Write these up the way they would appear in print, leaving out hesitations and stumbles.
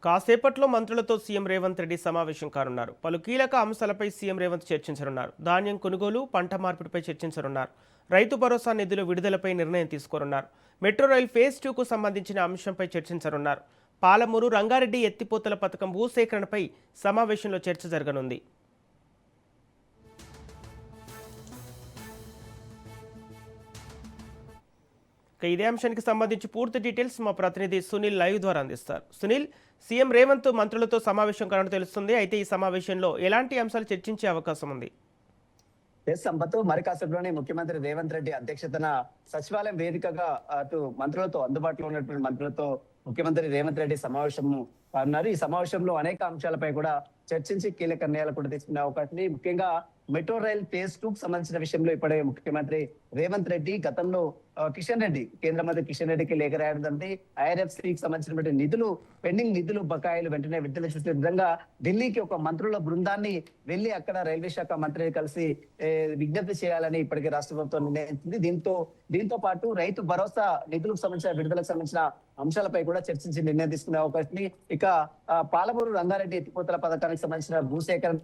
కాసేపట్లో మంత్రులతో సీఎం రేవంత్ రెడ్డి సమావేశం కానున్నారు. పలు కీలక అంశాలపై సీఎం రేవంత్ చర్చించనున్నారు. ధాన్యం కొనుగోలు, పంట మార్పిడిపై చర్చించనున్నారు. రైతు భరోసా నిధుల విడుదలపై నిర్ణయం తీసుకోనున్నారు. మెట్రో రైల్ ఫేజ్ 2కు సంబంధించిన అంశంపై చర్చించనున్నారు. పాలమూరు రంగారెడ్డి ఎత్తిపోతల పథకం భూసేకరణపై సమావేశంలో చర్చ జరగనుంది. ఇదే అంశానికి సంబంధించి పూర్తి డీటెయిల్స్ మా ప్రతినిధి సునీల్ లైవ్ ద్వారా అందిస్తారు. సునీల్, సీఎం రేవంత్ మంత్రులతో సమావేశం కావడం తెలుస్తుంది. అయితే ఈ సమావేశంలో ఎలాంటి అంశాలు చర్చించే అవకాశం ఉంది? సంపత్ మరి కాసేపులోనే ముఖ్యమంత్రి రేవంత్ రెడ్డి అధ్యక్షతన సచివాలయం వేదికగా అటు మంత్రులతో అందుబాటులో ఉన్నటువంటి మంత్రులతో ముఖ్యమంత్రి రేవంత్ రెడ్డి సమావేశం అన్నారు. ఈ సమావేశంలో అనేక అంశాలపై కూడా చర్చించి కీలక నిర్ణయాలు కూడా తీసుకునే అవకాశం ఉంది. ముఖ్యంగా మెట్రో రైల్ ఫేజ్ 2 కు సంబంధించిన విషయంలో ఇప్పుడే ముఖ్యమంత్రి రేవంత్ రెడ్డి గతంలో కిషన్ రెడ్డి, కేంద్ర మంత్రి కిషన్ రెడ్డికి లేఖ రాయడంతో ఐఆర్ఎఫ్సికి సంబంధించినటువంటి నిధులు, పెండింగ్ నిధులు బకాయిలు వెంటనే విడుదల చేసే విధంగా ఢిల్లీకి ఒక మంత్రుల బృందాన్ని వెళ్లి అక్కడ రైల్వే శాఖ మంత్రిని కలిసి విజ్ఞప్తి చేయాలని ఇప్పటికే రాష్ట్ర ప్రభుత్వం నిర్ణయించింది. దీంతో పాటు రైతు భరోసా నిధులకు సంబంధించిన విడుదలకు సంబంధించిన అంశాలపై కూడా చర్చించి నిర్ణయం తీసుకునే అవకాశం ఉంది. ఇక పాలమూరు రంగారెడ్డి ఎత్తిపోతల పథకానికి సంబంధించిన భూసేకరణ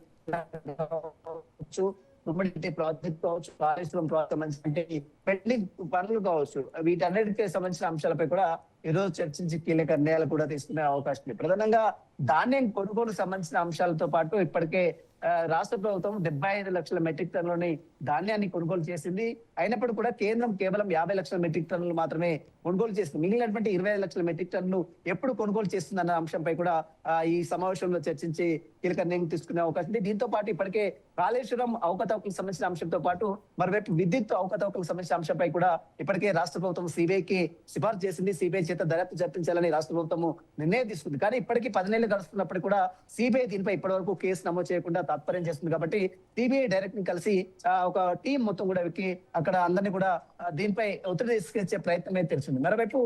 తుమ్మడి ప్రాజెక్ట్ కావచ్చు, కాళేశ్వరం ప్రాజెక్ట్ సంబంధించిన పెండింగ్ పనులు కావచ్చు, వీటన్నిటికి సంబంధించిన అంశాలపై కూడా ఈ రోజు చర్చించి కీలక నిర్ణయాలు కూడా తీసుకునే అవకాశం ఉంది. ప్రధానంగా ధాన్యం కొనుగోలు సంబంధించిన అంశాలతో పాటు ఇప్పటికే రాష్ట్ర ప్రభుత్వం 75 లక్షల మెట్రిక్ టన్నులని ధాన్యాన్ని కొనుగోలు చేసింది. అయినప్పుడు కూడా కేంద్రం కేవలం 50 లక్షల మెట్రిక్ టన్నులు మాత్రమే కొనుగోలు చేస్తుంది. మిగిలినటువంటి 25 లక్షల మెట్రిక్ టన్నులు ఎప్పుడు కొనుగోలు చేస్తుందన్న అంశంపై కూడా ఈ సమావేశంలో చర్చించి కీలక నిర్ణయం తీసుకునే అవకాశం ఉంది. దీంతో పాటు ఇప్పటికే కాళేశ్వరం అవకతవకలకు సంబంధించిన అంశంతో పాటు మరోవైపు విద్యుత్ అవకతవకలకు సంబంధించిన అంశంపై కూడా ఇప్పటికే రాష్ట్ర ప్రభుత్వం సిబిఐకి సిఫార్సు చేసింది. సిబిఐ చేత దర్యాప్తు జరిపించాలని రాష్ట్ర ప్రభుత్వం నిర్ణయం తీసుకుంది. కానీ ఇప్పటికీ 10 నెలలు గడుస్తున్నప్పుడు కూడా సిబిఐ దీనిపై ఇప్పటి వరకు కేసు నమోదు చేయకుండా తాత్పర్యం చేస్తుంది. కాబట్టి సిబిఐ డైరెక్ట్ ని కలిసి ఒక టీం మొత్తం కూడా ఎక్కి అక్కడ అందరినీ కూడా దీనిపై ఒత్తిడి తీసుకొచ్చే ప్రయత్నం అయితే తెలిసింది. మరోవైపు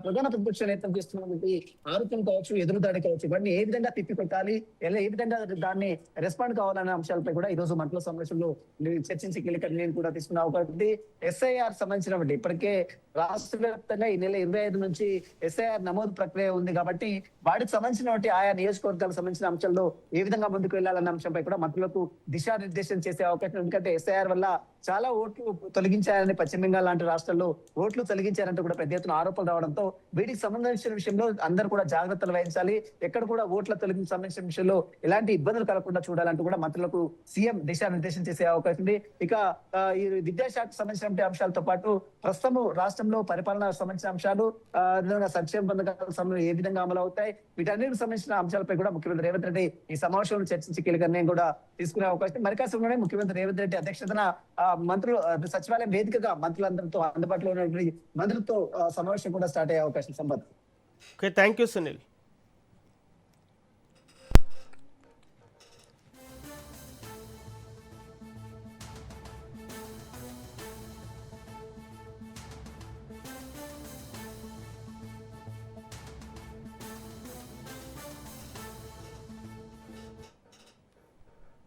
ప్రధాన ప్రతిపక్ష నేతలు చేస్తున్నటువంటి ఆరోపణ కావచ్చు, ఎదురుదాడి కావచ్చు, ఇవన్నీ ఏ విధంగా తిప్పికొట్టాలి, ఏ విధంగా దాన్ని రెస్పాండ్ కావాలనే అంశాలపై కూడా ఈ రోజు మంత్రుల సమావేశంలో చర్చించి కీలక నిర్ణయం కూడా తీసుకున్న అవకాశం ఉంది. ఎస్ఐఆర్ సంబంధించినటువంటి ఇప్పటికే రాష్ట్ర వ్యాప్తంగా ఈ నెల 25 నుంచి ఎస్ఐఆర్ నమోదు ప్రక్రియ ఉంది. కాబట్టి వాటికి సంబంధించినటువంటి ఆయా నియోజకవర్గాలకు సంబంధించిన అంశాల్లో ఏ విధంగా ముందుకు వెళ్లాలన్న అంశంపై కూడా మంత్రులకు దిశానిర్దేశం చేసే అవకాశం. ఎందుకంటే ఎస్ఐఆర్ వల్ల చాలా ఓట్లు తొలగించారని పశ్చిమ బెంగాల్ లాంటి రాష్ట్రాల్లో ఓట్లు తొలగించారంటూ కూడా పెద్ద ఎత్తున ఆరోపణలు రావడంతో వీటికి సంబంధించిన విషయంలో అందరూ కూడా జాగ్రత్తలు వహించాలి, ఎక్కడ కూడా ఓట్ల తొలగింపు సంబంధించిన విషయంలో ఎలాంటి ఇబ్బందులు కలగకుండా చూడాలంటూ కూడా మంత్రులకు సీఎం దిశానిర్దేశం చేసే అవకాశం ఉంది. ఇక ఈ విద్యాశాఖకు సంబంధించిన అంశాలతో పాటు ప్రస్తుతం రాష్ట్రంలో పరిపాలన సంబంధించిన అంశాలు, సంక్షేమ పథకాల ఏ విధంగా అమలు అవుతాయి, వీటన్నిటికి సంబంధించిన అంశాలపై కూడా ముఖ్యమంత్రి రేవంత్ రెడ్డి ఈ సమావేశంలో చర్చించి కీలక నిర్ణయం కూడా తీసుకునే అవకాశం. మరి కాసేపులోనే ముఖ్యమంత్రి రేవంత్ రెడ్డి అధ్యక్షతన మంత్రులు సచివాలయం వేదికగా మంత్రులందరితో అందుబాటులో ఉన్నటువంటి మంత్రులతో సమావేశం కూడా స్టార్ట్ అయ్యే అవకాశం సంబంధం. Okay, thank you Sunil.